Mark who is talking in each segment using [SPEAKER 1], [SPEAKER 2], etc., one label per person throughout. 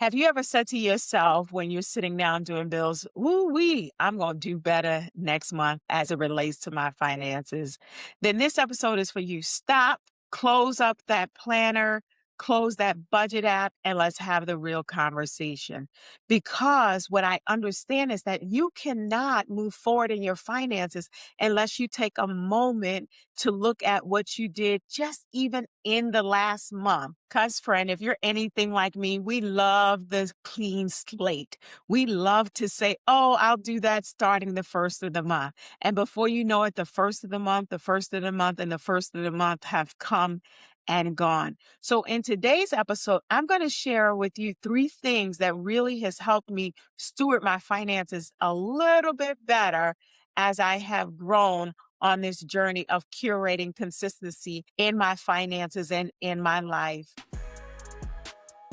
[SPEAKER 1] Have you ever said to yourself when you're sitting down doing bills, "Woo wee, I'm going to do better next month as it relates to my finances"? Then this episode is for you. Stop, close up that planner, close that budget app, and let's have the real conversation. Because what I understand is that you cannot move forward in your finances unless you take a moment to look at what you did just even in the last month. Because, friend, if you're anything like me, we love the clean slate. We love to say, oh, I'll do that starting the first of the month. And before you know it, the first of the month, the first of the month, and the first of the month have come and gone. So in today's episode, I'm going to share with you three things that really has helped me steward my finances a little bit better as I have grown on this journey of curating consistency in my finances and in my life.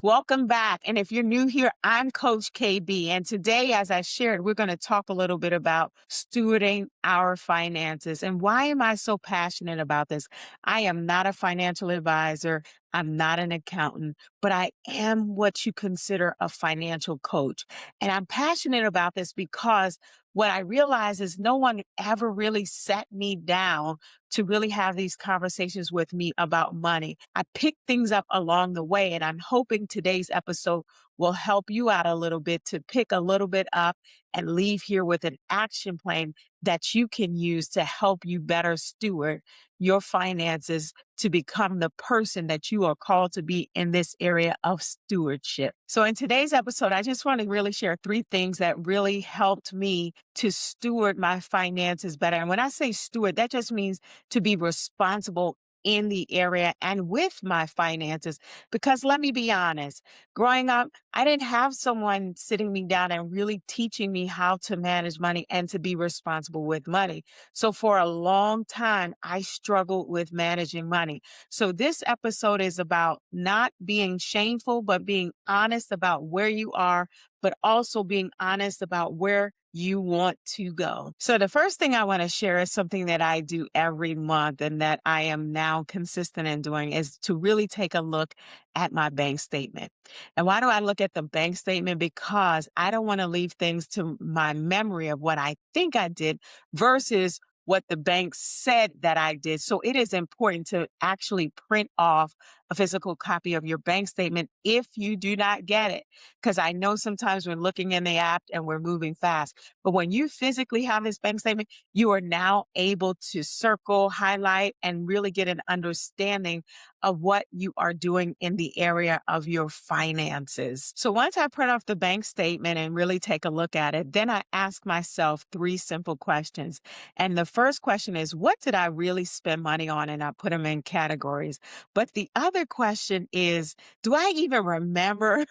[SPEAKER 1] Welcome back. And if you're new here, I'm Coach KB. And today, as I shared, we're going to talk a little bit about stewarding our finances. And why am I so passionate about this? I am not a financial advisor. I'm not an accountant, but I am what you consider a financial coach. And I'm passionate about this because what I realize is no one ever really sat me down to really have these conversations with me about money. I pick things up along the way, and I'm hoping today's episode will help you out a little bit to pick a little bit up and leave here with an action plan that you can use to help you better steward your finances to become the person that you are called to be in this area of stewardship. So in today's episode, I just want to really share three things that really helped me to steward my finances better. And when I say steward, that just means to be responsible in the area and with my finances. Because let me be honest, growing up, I didn't have someone sitting me down and really teaching me how to manage money and to be responsible with money. So for a long time, I struggled with managing money. So this episode is about not being shameful, but being honest about where you are, but also being honest about where you want to go. So the first thing I want to share is something that I do every month and that I am now consistent in doing is to really take a look at my bank statement. And why do I look at the bank statement? Because I don't want to leave things to my memory of what I think I did versus what the bank said that I did. So it is important to actually print off a physical copy of your bank statement if you do not get it. Because I know sometimes we're looking in the app and we're moving fast. But when you physically have this bank statement, you are now able to circle, highlight, and really get an understanding of what you are doing in the area of your finances. So once I print off the bank statement and really take a look at it, then I ask myself three simple questions. And the first question is, what did I really spend money on? And I put them in categories. But the other question is, do I even remember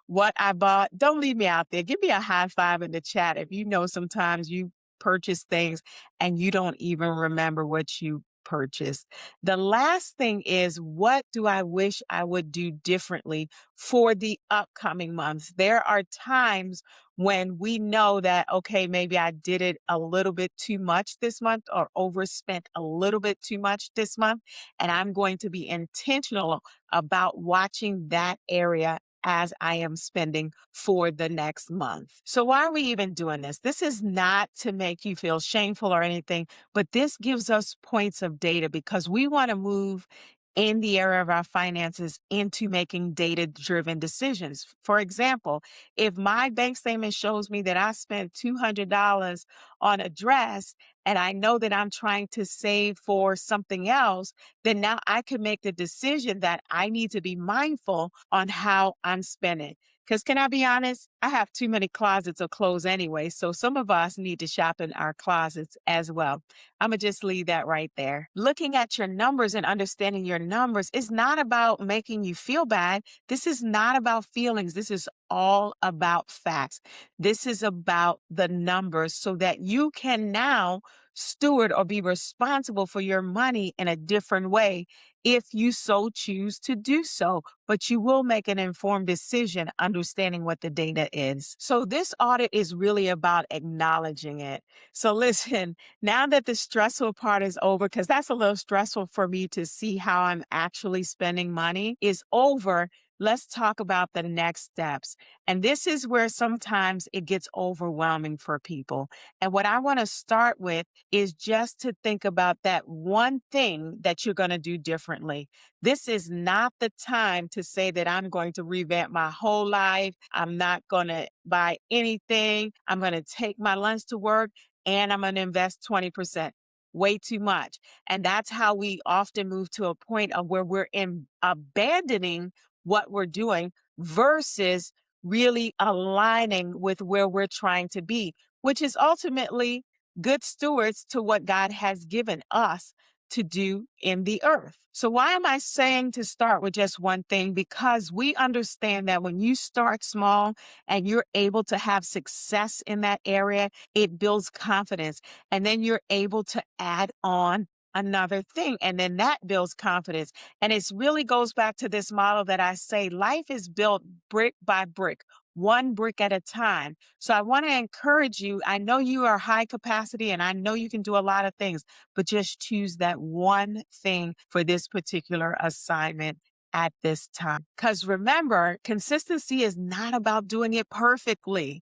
[SPEAKER 1] what I bought? Don't leave me out there. Give me a high five in the chat if you know sometimes you purchase things and you don't even remember what you purchased. The last thing is, what do I wish I would do differently for the upcoming months? There are times when we know that, okay, maybe I did it a little bit too much this month or overspent a little bit too much this month. And I'm going to be intentional about watching that area as I am spending for the next month. So why are we even doing this? This is not to make you feel shameful or anything, but this gives us points of data because we want to move in the area of our finances into making data-driven decisions. For example, if my bank statement shows me that I spent $200 on a dress and I know that I'm trying to save for something else, then now I can make the decision that I need to be mindful on how I'm spending. Because can I be honest? I have too many closets of clothes anyway. So some of us need to shop in our closets as well. I'm going to just leave that right there. Looking at your numbers and understanding your numbers is not about making you feel bad. This is not about feelings. This is all about facts. This is about the numbers so that you can now steward or be responsible for your money in a different way if you so choose to do so. But you will make an informed decision understanding what the data is. So this audit is really about acknowledging it. So listen, now that the stressful part is over, because that's a little stressful for me to see how I'm actually spending money, is over. let's talk about the next steps. And this is where sometimes it gets overwhelming for people. And what I want to start with is just to think about that one thing that you're going to do differently. This is not the time to say that I'm going to revamp my whole life. I'm not going to buy anything. I'm going to take my lunch to work and I'm going to invest 20%. Way too much. And that's how we often move to a point of where we're in abandoning what we're doing versus really aligning with where we're trying to be, which is ultimately good stewards to what God has given us to do in the earth. So why am I saying to start with just one thing? Because we understand that when you start small and you're able to have success in that area, it builds confidence. And then you're able to add on another thing. And then that builds confidence. And it really goes back to this model that I say life is built brick by brick, one brick at a time. So I want to encourage you. I know you are high capacity and I know you can do a lot of things, but just choose that one thing for this particular assignment at this time. Because remember, consistency is not about doing it perfectly.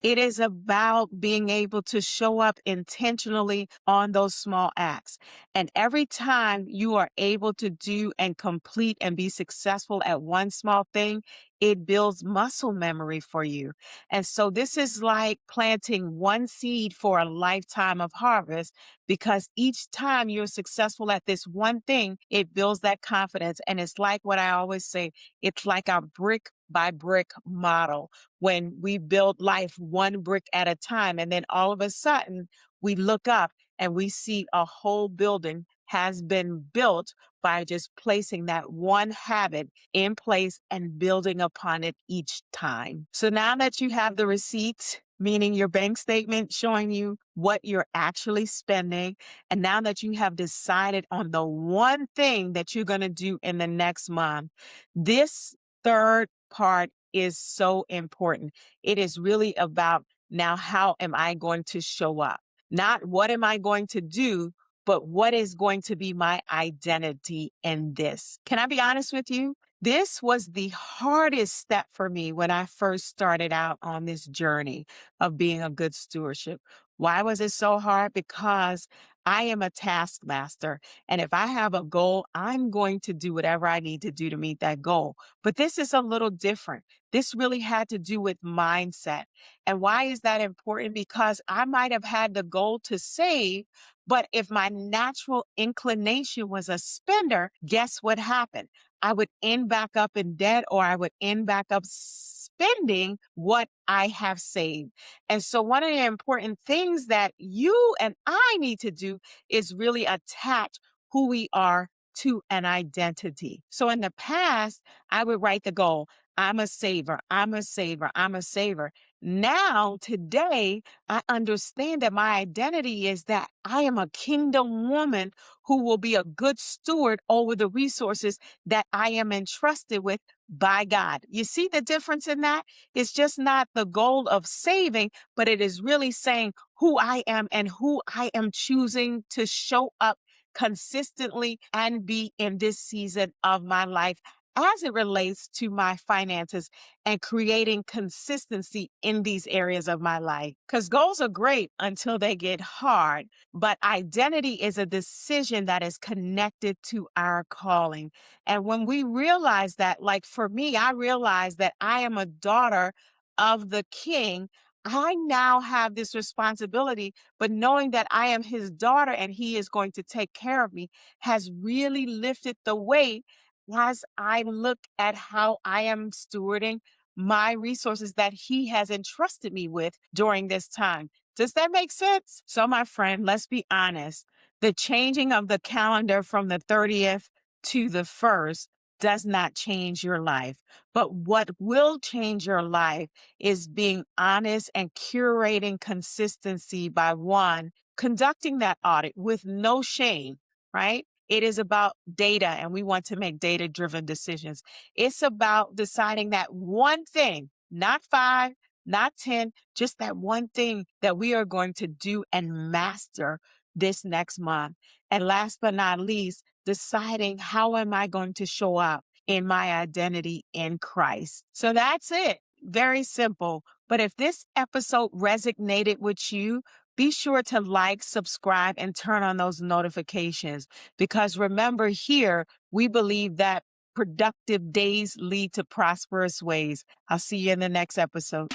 [SPEAKER 1] It is about being able to show up intentionally on those small acts. And every time you are able to do and complete and be successful at one small thing, it builds muscle memory for you. And so this is like planting one seed for a lifetime of harvest because each time you're successful at this one thing, it builds that confidence. And it's like what I always say, it's like a brick by brick model when we build life one brick at a time. And then all of a sudden we look up and we see a whole building has been built by just placing that one habit in place and building upon it each time. So now that you have the receipts, meaning your bank statement showing you what you're actually spending, and now that you have decided on the one thing that you're going to do in the next month, this third part is so important. It is really about now, how am I going to show up? Not what am I going to do, but what is going to be my identity in this? Can I be honest with you? This was the hardest step for me when I first started out on this journey of being a good stewardship. Why was it so hard? Because I am a taskmaster. And if I have a goal, I'm going to do whatever I need to do to meet that goal. But this is a little different. This really had to do with mindset. And why is that important? Because I might have had the goal to save, but if my natural inclination was a spender, guess what happened? I would end back up in debt or I would end back up spending what I have saved. And so one of the important things that you and I need to do is really attach who we are to an identity. So in the past, I would write the goal. I'm a saver. I'm a saver. I'm a saver. Now, today, I understand that my identity is that I am a kingdom woman who will be a good steward over the resources that I am entrusted with by God. You see the difference in that? It's just not the goal of saving, but it is really saying who I am and who I am choosing to show up consistently and be in this season of my life as it relates to my finances and creating consistency in these areas of my life. Because goals are great until they get hard, but identity is a decision that is connected to our calling. And when we realize that, like for me, I realize that I am a daughter of the King. I now have this responsibility, but knowing that I am his daughter and he is going to take care of me has really lifted the weight as I look at how I am stewarding my resources that he has entrusted me with during this time. Does that make sense? So, my friend, let's be honest. The changing of the calendar from the 30th to the 1st does not change your life. But what will change your life is being honest and curating consistency by one, conducting that audit with no shame, right? It is about data, and we want to make data-driven decisions. It's about deciding that one thing, not five, not 10, just that one thing that we are going to do and master this next month. And last but not least, deciding how am I going to show up? in my identity in Christ. So that's it. Very simple. But if this episode resonated with you, be sure to like, subscribe, and turn on those notifications. Because remember, here we believe that productive days lead to prosperous ways. I'll see you in the next episode.